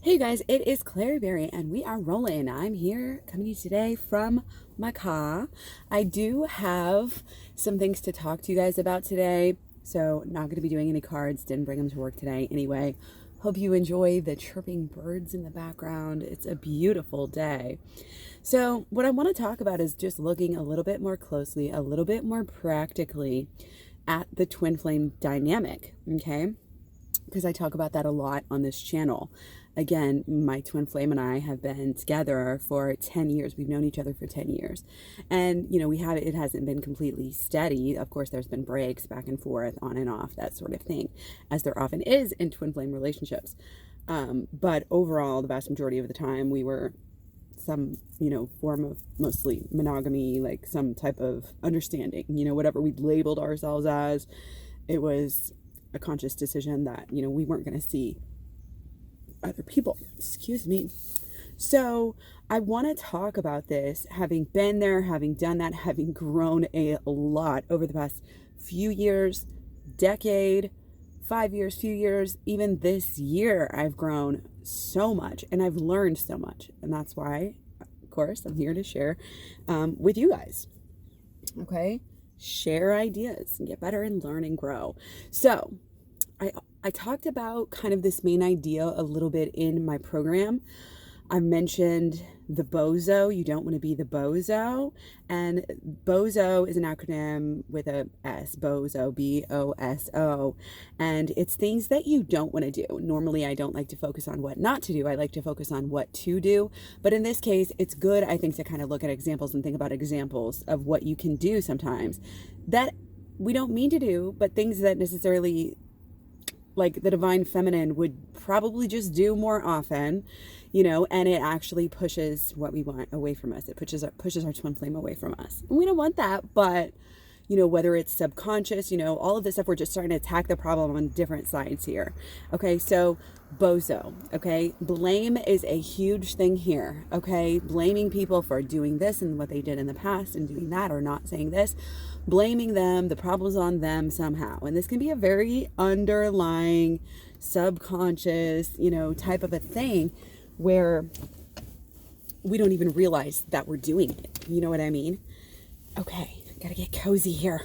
Hey guys, it is Claryberry and we are rolling. I'm here coming to you today from my car. I do have some things to talk to you guys about today, so not going to be doing any cards. Didn't bring them to work today anyway. Hope you enjoy the chirping birds in the background. It's a beautiful day. So what I want to talk about is just looking a little bit more closely, a little bit more practically at the twin flame dynamic, okay? Because I talk about that a lot on this channel. Again, my twin flame and I have been together for 10 years. We've known each other for 10 years. And, it hasn't been completely steady. Of course, there's been breaks back and forth, on and off, that sort of thing, as there often is in twin flame relationships. But overall, the vast majority of the time, we were some, form of mostly monogamy, like some type of understanding, whatever we labeled ourselves as. It was a conscious decision that, we weren't going to see other people. Excuse me. So I want to talk about this, having been there, having done that, having grown a lot over the past few years, decade, 5 years, few years, even this year, I've grown so much and I've learned so much. And that's why, of course, I'm here to share with you guys. Okay. Share ideas and get better and learn and grow. So I talked about kind of this main idea a little bit in my program. I mentioned the Bozo. You don't want to be the Bozo. And Bozo is an acronym with a S, Bozo, B-O-S-O. And it's things that you don't want to do. Normally, I don't like to focus on what not to do. I like to focus on what to do. But in this case, it's good, I think, to kind of look at examples and think about examples of what you can do sometimes that we don't mean to do, but things that necessarily, like the divine feminine, would probably just do more often, and it actually pushes what we want away from us. It pushes our twin flame away from us. And we don't want that, but, whether it's subconscious, all of this stuff, we're just starting to attack the problem on different sides here. Okay, so Bozo, okay? Blame is a huge thing here, okay? Blaming people for doing this and what they did in the past and doing that or not saying this. Blaming them, the problem's on them somehow. And this can be a very underlying, subconscious, type of a thing where we don't even realize that we're doing it. You know what I mean? Okay, gotta get cozy here.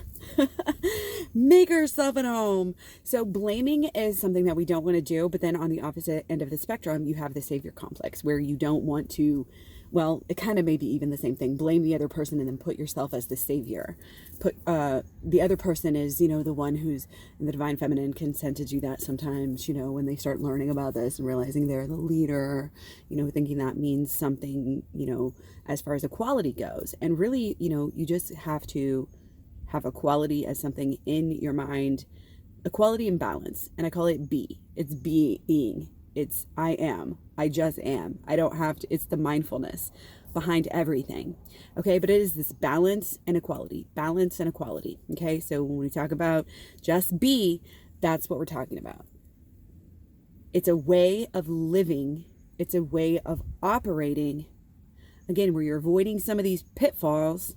Make yourself at home. So blaming is something that we don't want to do, but then on the opposite end of the spectrum, you have the savior complex where you don't want to, well, it kind of may be even the same thing. Blame the other person and then put yourself as the savior. Put the other person is, the one who's in the divine feminine can tend to do that sometimes, when they start learning about this and realizing they're the leader, thinking that means something, as far as equality goes. And really, you just have to have equality as something in your mind, equality and balance. And I call it be. It's being. It's I am. I just am. I don't have to. It's the mindfulness behind everything. Okay, but it is this balance and equality. Balance and equality. Okay, so when we talk about just be, that's what we're talking about. It's a way of living. It's a way of operating. Again, where you're avoiding some of these pitfalls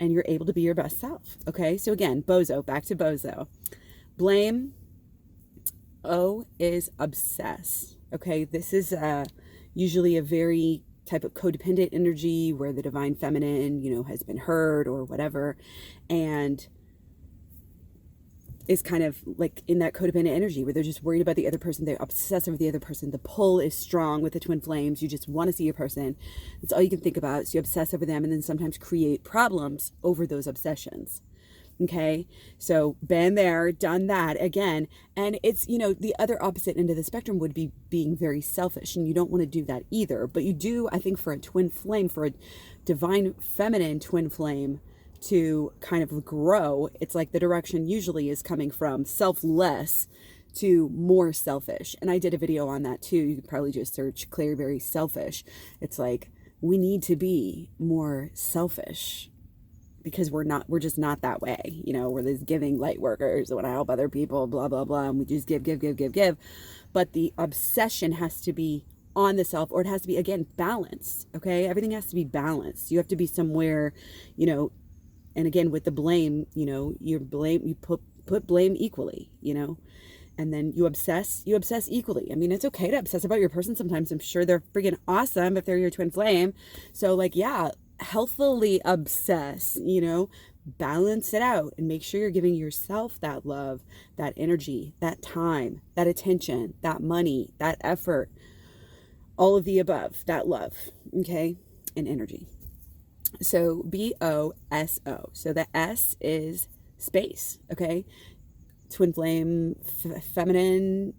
and you're able to be your best self. Okay, so again, Bozo, back to Bozo. Blame. O is obsess. Okay, this is usually a very type of codependent energy where the divine feminine, has been hurt or whatever, and is kind of like in that codependent energy where they're just worried about the other person. They're obsessed over the other person. The pull is strong with the twin flames. You just want to see your person. That's all you can think about. So you obsess over them and then sometimes create problems over those obsessions. Okay, so been there, done that again. And it's, the other opposite end of the spectrum would be being very selfish, and you don't want to do that either. But you do, I think, for a twin flame, for a divine feminine twin flame to kind of grow, it's like the direction usually is coming from selfless to more selfish. And I did a video on that too. You could probably just search Claryberry selfish. It's like we need to be more selfish, because we're just not that way. We're these giving light workers that want to help other people, blah, blah, blah. And we just give. But the obsession has to be on the self, or it has to be, again, balanced. Okay. Everything has to be balanced. You have to be somewhere, and again, with the blame, you put blame equally, And then you obsess equally. I mean, it's okay to obsess about your person sometimes. I'm sure they're freaking awesome if they're your twin flame. So like, yeah, healthily obsess, you know, balance it out and make sure you're giving yourself that love, that energy, that time, that attention, that money, that effort, all of the above, that love, okay, and energy. So BOSO. So the S is space, okay? Twin flame feminine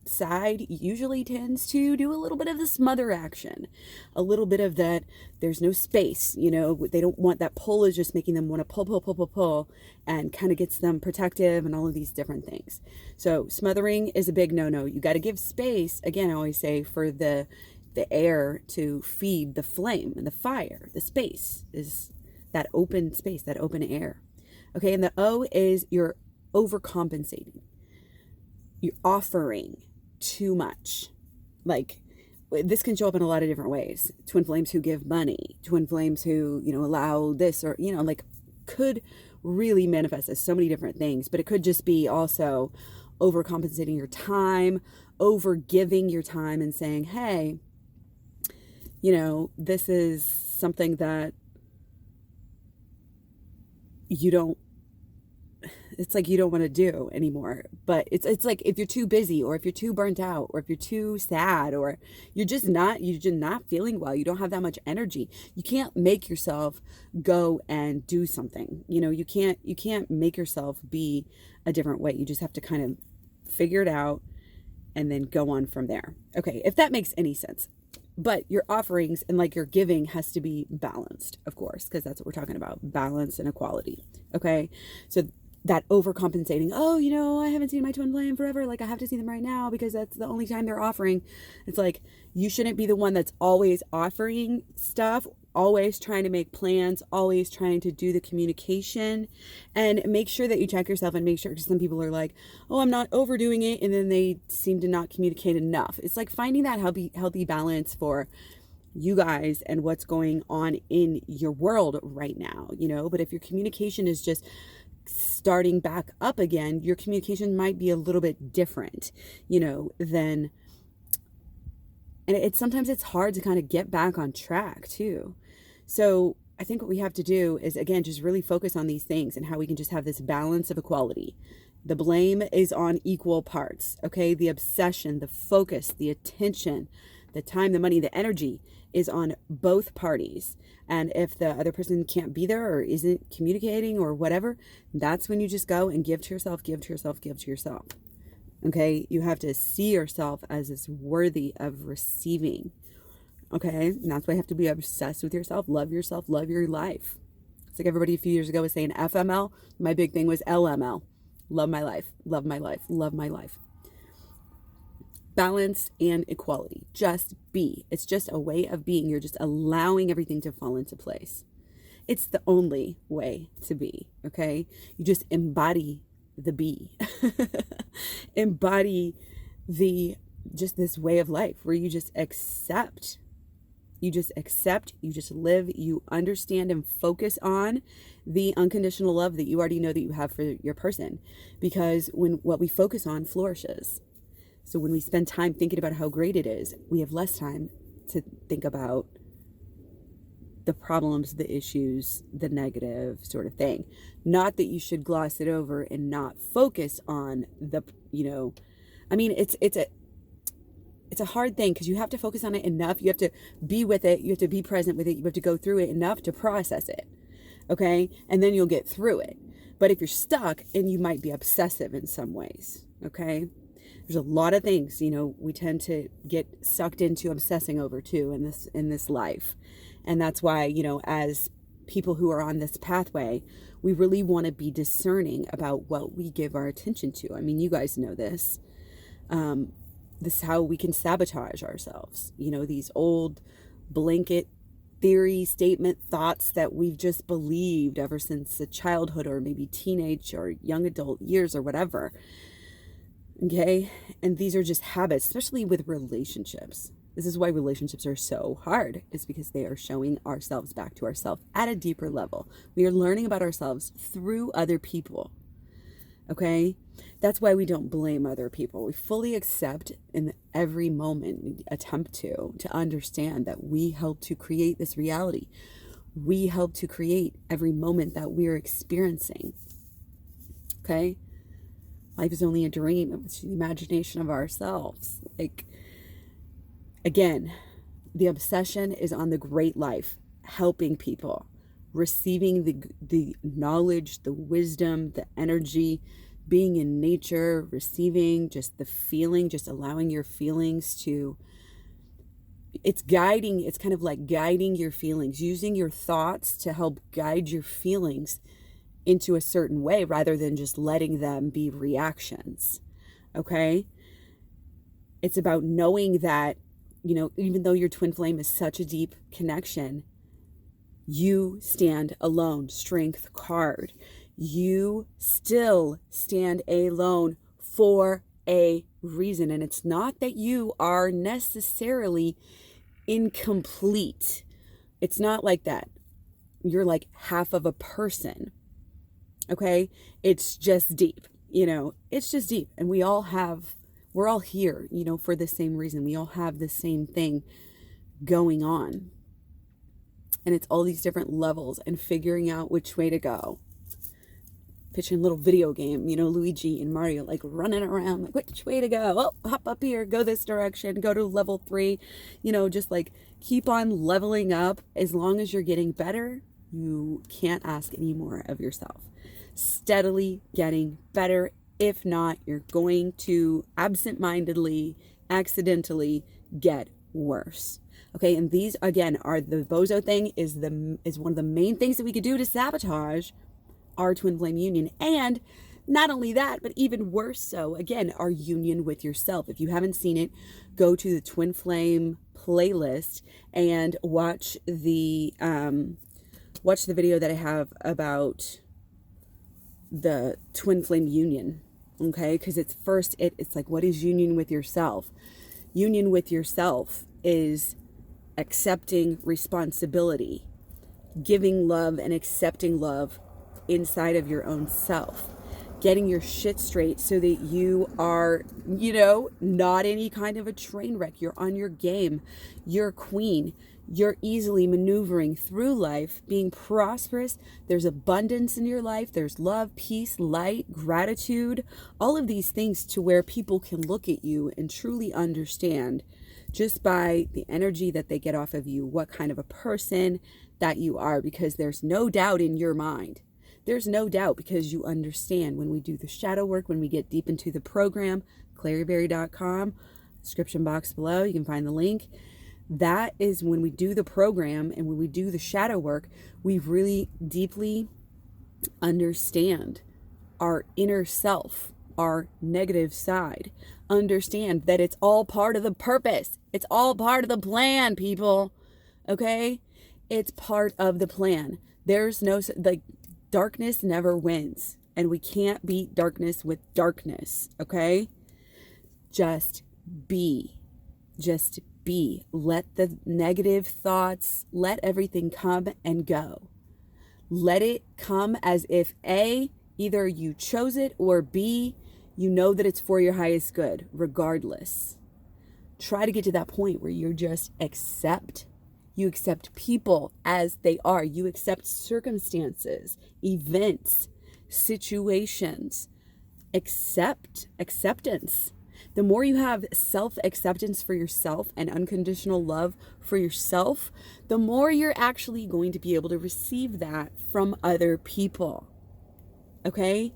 side usually tends to do a little bit of the smother action, a little bit of that. There's no space, you know, they don't want that. Pull is just making them want to pull, and kind of gets them protective and all of these different things. So smothering is a big no-no. You got to give space. Again, I always say, for the air to feed the flame and the fire. The space is that open space, that open air. Okay, and the O is you're overcompensating. You're offering too much. Like, this can show up in a lot of different ways. Twin flames who give money, twin flames who, you know, allow this, or, you know, like, could really manifest as so many different things. But it could just be also overcompensating your time, over giving your time and saying, hey, you know, this is something that you don't, it's like you don't want to do anymore. But it's like, if you're too busy, or if you're too burnt out, or if you're too sad, or you're just not feeling well, you don't have that much energy, you can't make yourself go and do something. You know, you can't make yourself be a different way. You just have to kind of figure it out and then go on from there. Okay, if that makes any sense. But your offerings and like your giving has to be balanced, of course, because that's what we're talking about, balance and equality. Okay, so that overcompensating, oh, you know, I haven't seen my twin flame forever, like I have to see them right now because that's the only time they're offering. It's like, you shouldn't be the one that's always offering stuff, always trying to make plans, always trying to do the communication. And make sure that you check yourself and make sure, because some people are like, oh, I'm not overdoing it, and then they seem to not communicate enough. It's like finding that healthy balance for you guys and what's going on in your world right now, you know. But if your communication is just starting back up again, your communication might be a little bit different, you know, than, and sometimes it's hard to kind of get back on track too. So I think what we have to do is, again, just really focus on these things and how we can just have this balance of equality. The blame is on equal parts, okay? The obsession, the focus, the attention, the time, the money, the energy is on both parties. And if the other person can't be there or isn't communicating or whatever, that's when you just go and give to yourself, give to yourself, give to yourself. Okay? You have to see yourself as this worthy of receiving. Okay? And that's why you have to be obsessed with yourself, love your life. It's like everybody a few years ago was saying FML. My big thing was LML. Love my life, love my life, love my life. Balance and equality. Just be. It's just a way of being. You're just allowing everything to fall into place. It's the only way to be, okay? You just embody the be. Embody just this way of life where you just accept. You just accept, you just live, you understand and focus on the unconditional love that you already know that you have for your person. Because what we focus on flourishes. So when we spend time thinking about how great it is, we have less time to think about the problems, the issues, the negative sort of thing. Not that you should gloss it over and not focus on the, you know, I mean, it's a hard thing because you have to focus on it enough. You have to be with it. You have to be present with it. You have to go through it enough to process it. Okay. And then you'll get through it. But if you're stuck, and you might be obsessive in some ways. Okay. There's a lot of things, you know, we tend to get sucked into obsessing over too in this life. And that's why, you know, as people who are on this pathway, we really want to be discerning about what we give our attention to. I mean, you guys know this. This is how we can sabotage ourselves. You know, these old blanket theory, statement, thoughts that we've just believed ever since the childhood or maybe teenage or young adult years or whatever. Okay. And these are just habits, especially with relationships. This is why relationships are so hard. It's because they are showing ourselves back to ourselves at a deeper level. We are learning about ourselves through other people. Okay? That's why we don't blame other people. We fully accept in every moment, we attempt to understand that we help to create this reality. We help to create every moment that we're experiencing. Okay? Life is only a dream. It's the imagination of ourselves. Like, again, the obsession is on the great life, helping people, receiving the knowledge, the wisdom, the energy, being in nature, receiving just the feeling, just allowing your feelings to, it's guiding, it's kind of like guiding your feelings, using your thoughts to help guide your feelings into a certain way rather than just letting them be reactions. Okay? It's about knowing that, even though your twin flame is such a deep connection, you stand alone. Strength card. You still stand alone for a reason. And it's not that you are necessarily incomplete. It's not like that. You're like half of a person. Okay? It's just deep. It's just deep. And we're all here, for the same reason. We all have the same thing going on. And it's all these different levels and figuring out which way to go. Picturing a little video game, Luigi and Mario, like running around, like which way to go? Oh, hop up here, go this direction, go to level 3, just like keep on leveling up. As long as you're getting better, you can't ask any more of yourself. Steadily getting better. If not, you're going to absent-mindedly, accidentally get worse. Okay, and these again are the Bozo thing is one of the main things that we could do to sabotage our twin flame union. And not only that, but even worse so, again, our union with yourself. If you haven't seen it, go to the twin flame playlist and watch the video that I have about the twin flame union. Okay, because it's like, what is union with yourself? Union with yourself is accepting responsibility, giving love and accepting love inside of your own self, getting your shit straight so that you are, not any kind of a train wreck. You're on your game. You're a queen. You're easily maneuvering through life, being prosperous. There's abundance in your life. There's love, peace, light, gratitude, all of these things to where people can look at you and truly understand just by the energy that they get off of you, what kind of a person that you are, because there's no doubt in your mind. There's no doubt because you understand when we do the shadow work, when we get deep into the program, claryberry.com, description box below, you can find the link. That is when we do the program and when we do the shadow work, we really deeply understand our inner self, our negative side. Understand that it's all part of the purpose. It's all part of the plan, people. Okay? It's part of the plan. There's no, darkness never wins. And we can't beat darkness with darkness. Okay? Just be. Just be. Let the negative thoughts, let everything come and go. Let it come as if A, either you chose it, or B, you know that it's for your highest good, regardless. Try to get to that point where you just accept. You accept people as they are. You accept circumstances, events, situations. Acceptance. The more you have self-acceptance for yourself and unconditional love for yourself, the more you're actually going to be able to receive that from other people. Okay?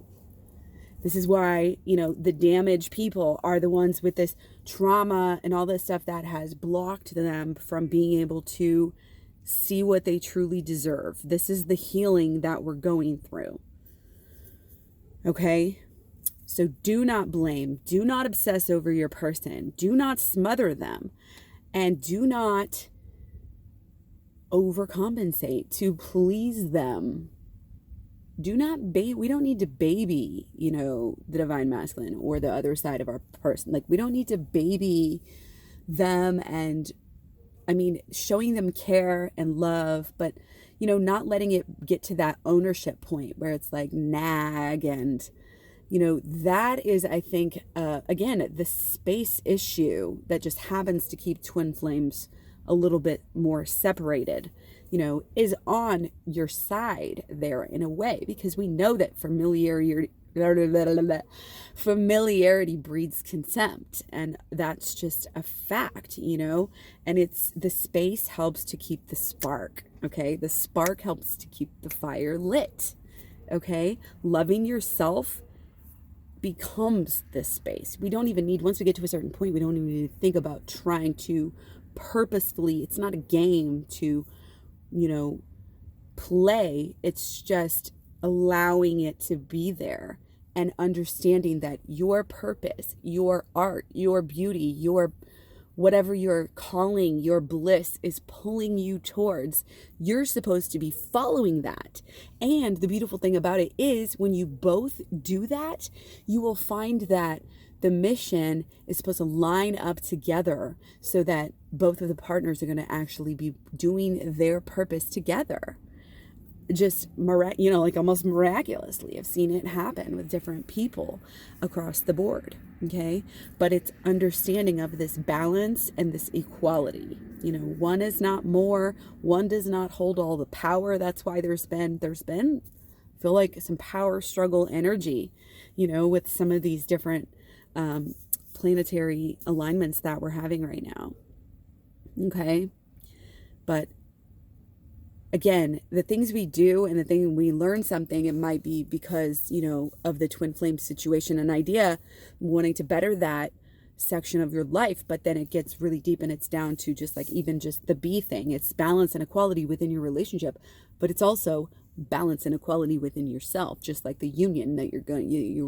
This is why, the damaged people are the ones with this trauma and all this stuff that has blocked them from being able to see what they truly deserve. This is the healing that we're going through. Okay? So do not blame. Do not obsess over your person. Do not smother them. And do not overcompensate to please them. We don't need to baby, the divine masculine or the other side of our person. Like, we don't need to baby them and, showing them care and love, but, not letting it get to that ownership point where it's like nag and, That is, I think, again, the space issue that just happens to keep twin flames a little bit more separated, is on your side there in a way, because we know that familiarity breeds contempt, and that's just a fact, and it's the space helps to keep the spark. Okay. The spark helps to keep the fire lit. Okay. Loving yourself becomes this space. We don't even need, once we get to a certain point, we don't even need to think about trying to purposefully, it's not a game to, play. It's just allowing it to be there and understanding that your purpose, your art, your beauty, your whatever your calling, your bliss is pulling you towards, you're supposed to be following that. And the beautiful thing about it is when you both do that, you will find that the mission is supposed to line up together so that both of the partners are going to actually be doing their purpose together. Just, like almost miraculously. I've seen it happen with different people across the board. Okay. But it's understanding of this balance and this equality. One is not more, one does not hold all the power. That's why there's been, I feel like some power struggle energy, with some of these different planetary alignments that we're having right now. Okay. But again, the things we do and the thing we learn something, it might be because, of the twin flame situation, an idea, wanting to better that section of your life, but then it gets really deep and it's down to just like even just the B thing. It's balance and equality within your relationship, but it's also balance and equality within yourself, just like the union that you're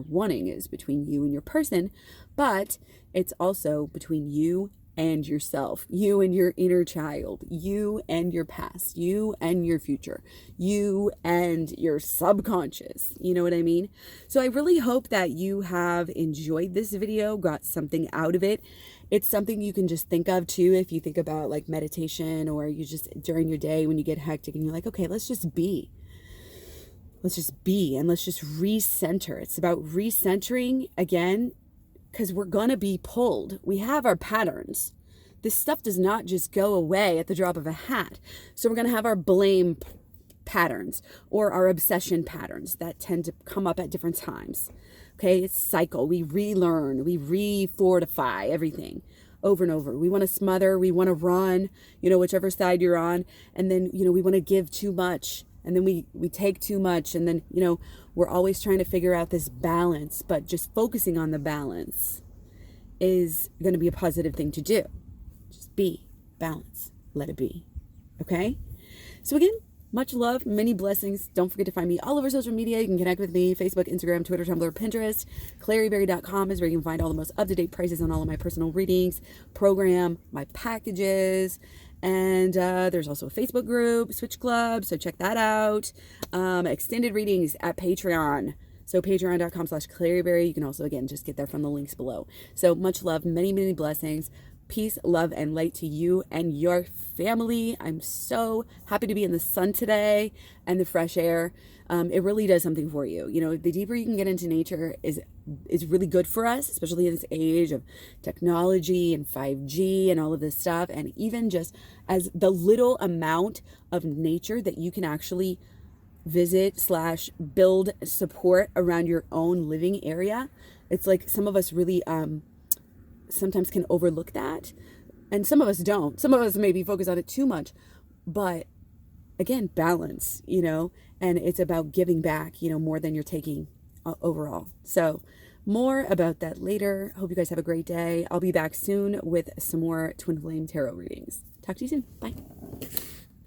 wanting is between you and your person, but it's also between you and yourself, you and your inner child, you and your past, you and your future, you and your subconscious. You know what I mean? So I really hope that you have enjoyed this video, got something out of it. It's something you can just think of too if you think about like meditation, or you just during your day when you get hectic and you're like, okay, let's just be and let's just recenter. It's about recentering again, because we're going to be pulled. We have our patterns. This stuff does not just go away at the drop of a hat. So we're going to have our blame patterns or our obsession patterns that tend to come up at different times. Okay, it's cycle. We relearn, we refortify everything over and over. We want to smother, we want to run, whichever side you're on. And then, we want to give too much. And then we take too much. And then, we're always trying to figure out this balance, but just focusing on the balance is going to be a positive thing to do. Just be, balance, let it be. Okay. So again, much love, many blessings. Don't forget to find me all over social media. You can connect with me, Facebook, Instagram, Twitter, Tumblr, Pinterest. ClaryBerry.com is where you can find all the most up-to-date prices on all of my personal readings, program, my packages. And there's also a Facebook group, Switch Club, so check that out. Extended readings at Patreon. So patreon.com/ClaryBerry. You can also, again, just get there from the links below. So much love, many, many blessings. Peace, love, and light to you and your family. I'm so happy to be in the sun today and the fresh air. It really does something for you. The deeper you can get into nature is really good for us, especially in this age of technology and 5G and all of this stuff. And even just as the little amount of nature that you can actually visit / build support around your own living area. It's like some of us really sometimes can overlook that, and some of us don't. Some of us maybe focus on it too much, but again, balance, and it's about giving back, more than you're taking overall. So more about that later. Hope you guys have a great day. I'll be back soon with some more twin flame tarot readings. Talk to you soon. Bye.